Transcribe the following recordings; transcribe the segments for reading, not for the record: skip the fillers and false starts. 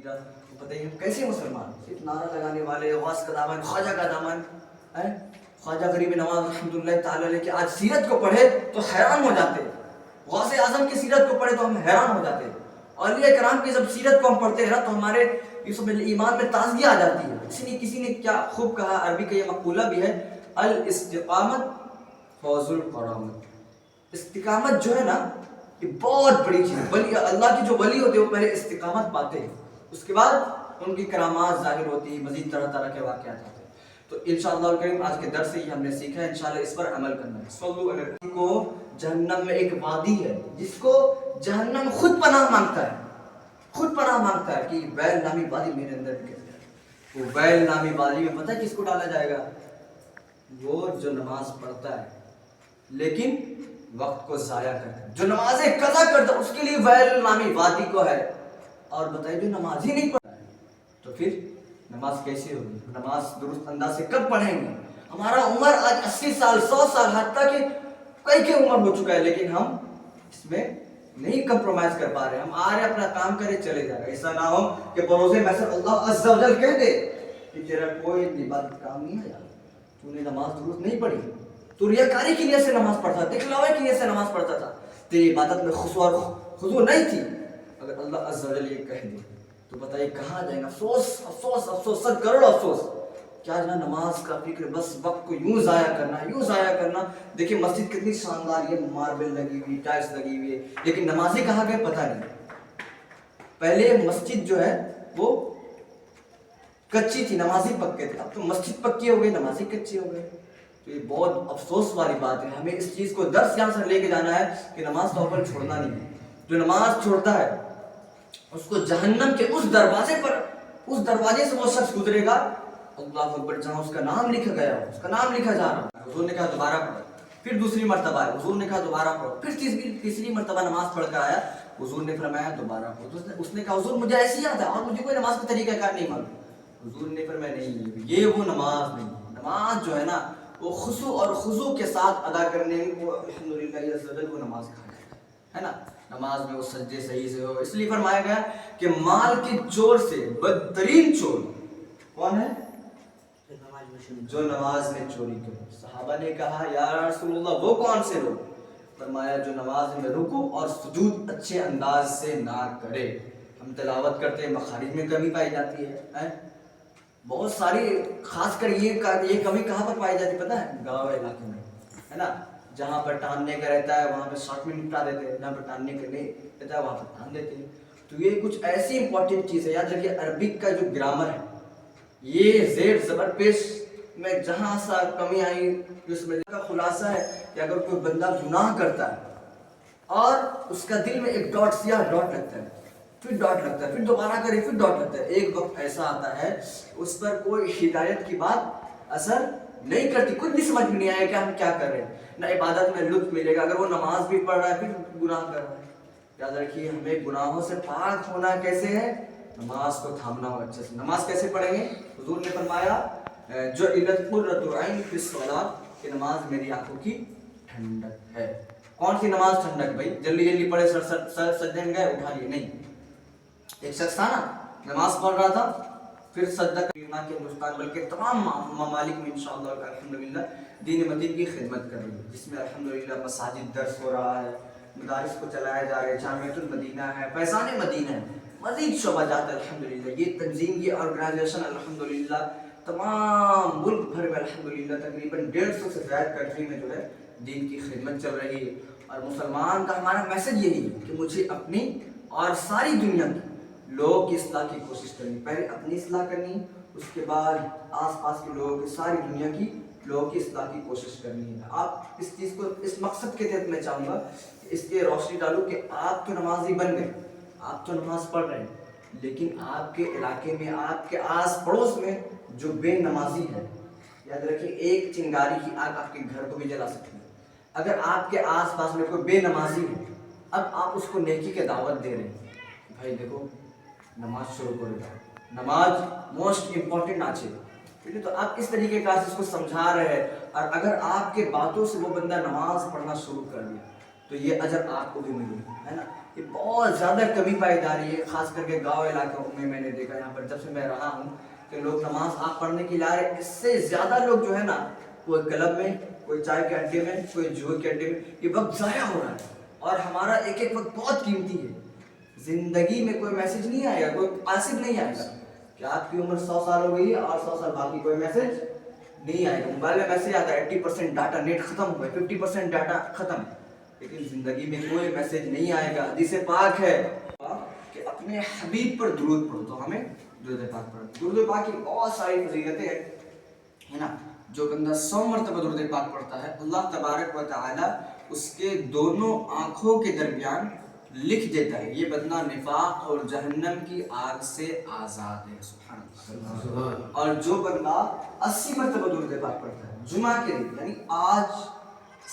بتائیے کیسے مسلمان صرف نعرہ لگانے والے، غوث کا دامن، خواجہ کا دامن ہے، خواجہ غریب نواز رحمۃ اللہ تعالیٰ علیہ کی آج سیرت کو پڑھے تو حیران ہو جاتے، غوث اعظم کی سیرت کو پڑھے تو ہم حیران ہو جاتے، اولیاء کرام کی جب سیرت کو ہم پڑھتے ہیں نا تو ہمارے ایمان میں تازگی آ جاتی ہے۔ اس لیے کسی نے کیا خوب کہا، عربی کا یہ مقولہ بھی ہے، الاستقامت فوز القرامت۔ استقامت جو ہے نا یہ بہت بڑی چیز ہے، ولی اللہ کے جو ولی ہوتے ہیں وہ پہلے استقامت پاتے ہیں، اس کے بعد ان کی کرامات ظاہر ہوتی ہیں، مزید طرح طرح کے واقعات ہوتے ہیں۔ تو انشاءاللہ الکریم آج کے درس سے یہ ہم نے سیکھا ہے، انشاءاللہ اس پر عمل کرنا ہے۔ صلو علی النبی کو جہنم میں ایک وادی ہے جس کو جہنم خود پناہ مانگتا ہے، خود پناہ مانگتا ہے کہ ویل نامی وادی میرے اندر نکل جائے۔ وہ ویل نامی وادی میں پتہ ہے کس کو ڈالا جائے گا؟ وہ جو نماز پڑھتا ہے لیکن وقت کو ضائع کرتا ہے، جو نمازیں قضا کرتا ہے اس کے لیے ویل نامی وادی کو ہے۔ اور بتائیے جو نماز ہی نہیں پڑھتا ہے تو پھر نماز کیسے ہوگی؟ نماز درست انداز سے کب پڑھیں گے؟ ہمارا عمر آج 80 سال 100 سال حتیٰ کہ کئی عمر ہو چکا ہے لیکن ہم اس میں نہیں کمپرومائز کر پا رہے، ہم آ رہے اپنا کام کرے چلے جا رہے۔ ایسا نہ ہو کہ بروز محضر اللہ عز و جل کہہ دے کہ تیرا کوئی عبادت کام نہیں ہے، تو نے نماز درست نہیں پڑھی، تو ریاکاری کی نیت سے نماز پڑھتا، دکھلاوے کی نیت سے نماز پڑھتا تھا، تیری عبادت میں خضوع نہیں تھی۔ اگر اللہ عز و جل یہ کہہ دے تو بتائیے کہاں جائیں گے؟ افسوس افسوس افسوس، 100 کروڑ افسوس۔ کیا جنا نماز کا فکر، بس وقت کو یوں ضائع کرنا، یوں ضائع کرنا۔ دیکھیں مسجد کتنی شاندار ہے، ماربل لگی ہوئی، ٹائلس لگی ہوئی ہے، لیکن نمازی کہاں گئے پتہ نہیں۔ پہلے مسجد جو ہے وہ کچی تھی، نمازی پکے تھے، اب تو مسجد پکی ہو گئی، نمازی کچے ہو گئے۔ تو یہ بہت افسوس والی بات ہے، ہمیں اس چیز کو درس یہاں سے لے کے جانا ہے کہ نماز تو اول چھوڑنا نہیں ہے۔ جو نماز چھوڑتا ہے اس کو جہنم کے اس دروازے پر، اس دروازے سے وہ شخص گزرے گا، اللہ اکبر، جہاں اس کا نام لکھا گیا ہو، اس کا نام لکھا جا رہا ہے۔ حضور نے کہا دوبارہ پڑھو، پھر دوسری مرتبہ ہے، حضور نے کہا دوبارہ پڑھو، پھر تیسری مرتبہ نماز پڑھ کر آیا، حضور نے فرمایا دوبارہ پڑھو۔ اس نے کہا حضور مجھے ایسی یاد ہے اور مجھے کوئی نماز کا طریقہ کار نہیں معلوم۔ حضور نے فرمایا نہیں، یہ وہ نماز نہیں، نماز جو ہے نا وہ خشوع اور خضوع کے ساتھ ادا کرنے میں وہ الحمدللہ عز و جل وہ نماز کہا جائے گا، ہے نا۔ نماز میں وہ سجدے صحیح سے ہو، اس لیے فرمایا گیا کہ مال کی چور سے بدترین چور کون ہے؟ جو نماز میں چوری کرے۔ صحابہ نے کہا یا رسول اللہ وہ کون سے لوگ؟ فرمایا جو نماز میں رکوع اور سجود اچھے انداز سے نہ کرے۔ ہم تلاوت کرتے ہیں مخارج میں کمی پائی جاتی ہے، بہت ساری، خاص کر یہ کمی کہاں پر پائی جاتی پتہ ہے؟ گاؤں علاقے میں، ہے نا، جہاں پر ٹاننے کا رہتا ہے وہاں پہ شارٹ میں نپٹا دیتے ہیں، جہاں پر ٹاننے کا نہیں رہتا ہے وہاں پر ٹان دیتے ہیں۔ تو یہ کچھ ایسی امپورٹنٹ چیز ہے، یاد رکھیے عربک کا جو گرامر ہے یہ زیر زبر پیش میں جہاں سا کمی آئی اس میں کا خلاصہ ہے کہ اگر کوئی بندہ گناہ کرتا ہے اور اس کا دل میں ایک ڈاٹ، سیاہ ڈاٹ لگتا ہے، پھر ڈاٹ لگتا ہے، پھر دوبارہ کرے پھر ڈاٹ لگتا ہے، ایک وقت ایسا آتا ہے اس پر کوئی ہدایت کی بات اثر نہیں کرتی، کچھ بھی سمجھ میں نہیں آئے کہ ہم کیا کر رہے ہیں، نہ عبادت میں لطف ملے گا، اگر وہ نماز بھی پڑھ رہا ہے پھر گناہ کر رہا ہے۔ یاد رکھیے ہمیں گناہوں سے پاک ہونا کیسے ہے؟ نماز کو تھامنا ہو اچھے سے۔ نماز کیسے پڑھیں گے؟ حضور نے فرمایا جو قرۃ عین فی الصلاۃ، کہ نماز میری آنکھوں کی ٹھنڈک ہے۔ کون سی نماز ٹھنڈک بھائی؟ جلدی جلدی پڑھے، سر سجدے میں گئے اٹھا لیے نہیں۔ ایک شخص تھا نا نماز پڑھ رہا تھا پھر سجدہ کرنا کے ہندوستان بلکہ تمام ممالک میں انشاءاللہ الحمدللہ دین متین کی خدمت کر رہی ہے، جس میں الحمدللہ مساجد درس ہو رہا ہے، مدارس کو چلایا جا رہا ہے، جامعۃ المدینہ ہے، فیضان مدینہ ہے، مزید شعبہ جات ہے الحمدللہ۔ یہ تنظیم، یہ آرگنائزیشن الحمدللہ تمام ملک بھر میں الحمدللہ تقریباً 150 سے زائد کنٹری میں جو ہے دین کی خدمت چل رہی ہے۔ اور مسلمان کا ہمارا میسج یہی ہے کہ مجھے اپنی اور ساری دنیا کی لوگوں کی اصلاح کی کوشش کرنی، پہلے اپنی اصلاح کرنی، اس کے بعد آس پاس کے لوگوں کی، ساری دنیا کی لوگوں کی اصلاح کی کوشش کرنی ہے۔ آپ اس چیز کو اس مقصد کے تحت میں چاہوں گا کہ اس کے روشنی ڈالوں کہ آپ تو نمازی بن گئے، آپ تو نماز پڑھ رہے ہیں، لیکن آپ کے علاقے میں، آپ کے آس پڑوس میں جو بے نمازی ہے، یاد رکھیں ایک چنگاری کی آگ آپ کے گھر کو بھی جلا سکتی ہے۔ اگر آپ کے آس پاس میں کوئی بے نمازی ہے، اب آپ اس کو نیکی کے دعوت دے رہے ہیں، بھائی دیکھو نماز شروع کرو جاؤ، نماز موسٹ امپورٹنٹ آج ہے، تو آپ اس طریقے کا اس کو سمجھا رہے ہیں، اور اگر آپ کے باتوں سے وہ بندہ نماز پڑھنا شروع کر دیا تو یہ اجر آپ کو بھی ملے گا، ہے نا۔ یہ بہت زیادہ کمی پائی جا رہی ہے، خاص کر کے گاؤں علاقوں میں میں نے دیکھا یہاں پر جب سے میں رہا ہوں کہ لوگ نماز آپ پڑھنے کے لیے آ رہے ہیں، اس سے زیادہ لوگ جو ہے نا کوئی کلب میں، کوئی چائے کے اڈے میں، کوئی جوئے کے اڈے میں، یہ وقت ضائع ہو رہا ہے اور ہمارا ایک ایک وقت بہت قیمتی ہے۔ زندگی میں کوئی میسج نہیں آئے گا، کوئی قاصد نہیں آئے گا کہ آپ کی عمر 100 سال ہو گئی ہے اور 100 سال باقی، کوئی میسج نہیں آئے گا۔ موبائل میں میسج آتا ہے 80% ڈاٹا نیٹ ختم ہوا ہے، 50% ڈاٹا ختم، لیکن زندگی میں کوئی میسج نہیں آئے گا۔ حدیث پاک ہے کہ اپنے حبیب پر درود پڑھو، تو ہمیں درود پاک پڑھو۔ درود پاک کی بہت ساری فضیلتیں ہیں، ہے نا۔ جو بندہ 100 مرتبہ درود پاک پڑھتا ہے، اللہ تبارک و تعالی اس کے دونوں آنکھوں کے درمیان لکھ دیتا ہے یہ بندہ نفاق اور جہنم کی آگ سے آزاد ہے۔ سبحان اللہ۔ اور جو بندہ 80 مرتبہ درود پاک پڑھتا ہے جمعہ کے دن، یعنی آج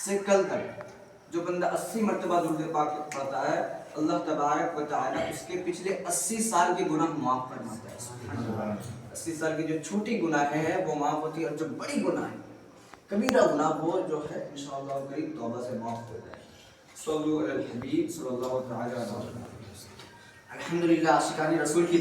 سے کل تک جو بندہ 80 مرتبہ درود پاک پڑھتا ہے، اللہ تبارک و تعالی اس کے پچھلے 80 سال کے گناہ معاف فرماتا ہے۔ سبحان اللہ۔ 80 سال کی جو چھوٹی گناہیں ہیں وہ معاف ہوتی ہے، اور جو بڑی گناہ ہے، کبیرہ گناہ وہ جو ہے انشاءاللہ قریب توبہ سے معاف ہو جائے۔ صلو علی الحبیب صلی اللہ تعالی علیہ وسلم۔ الحمدللہ، عاشقان رسول کی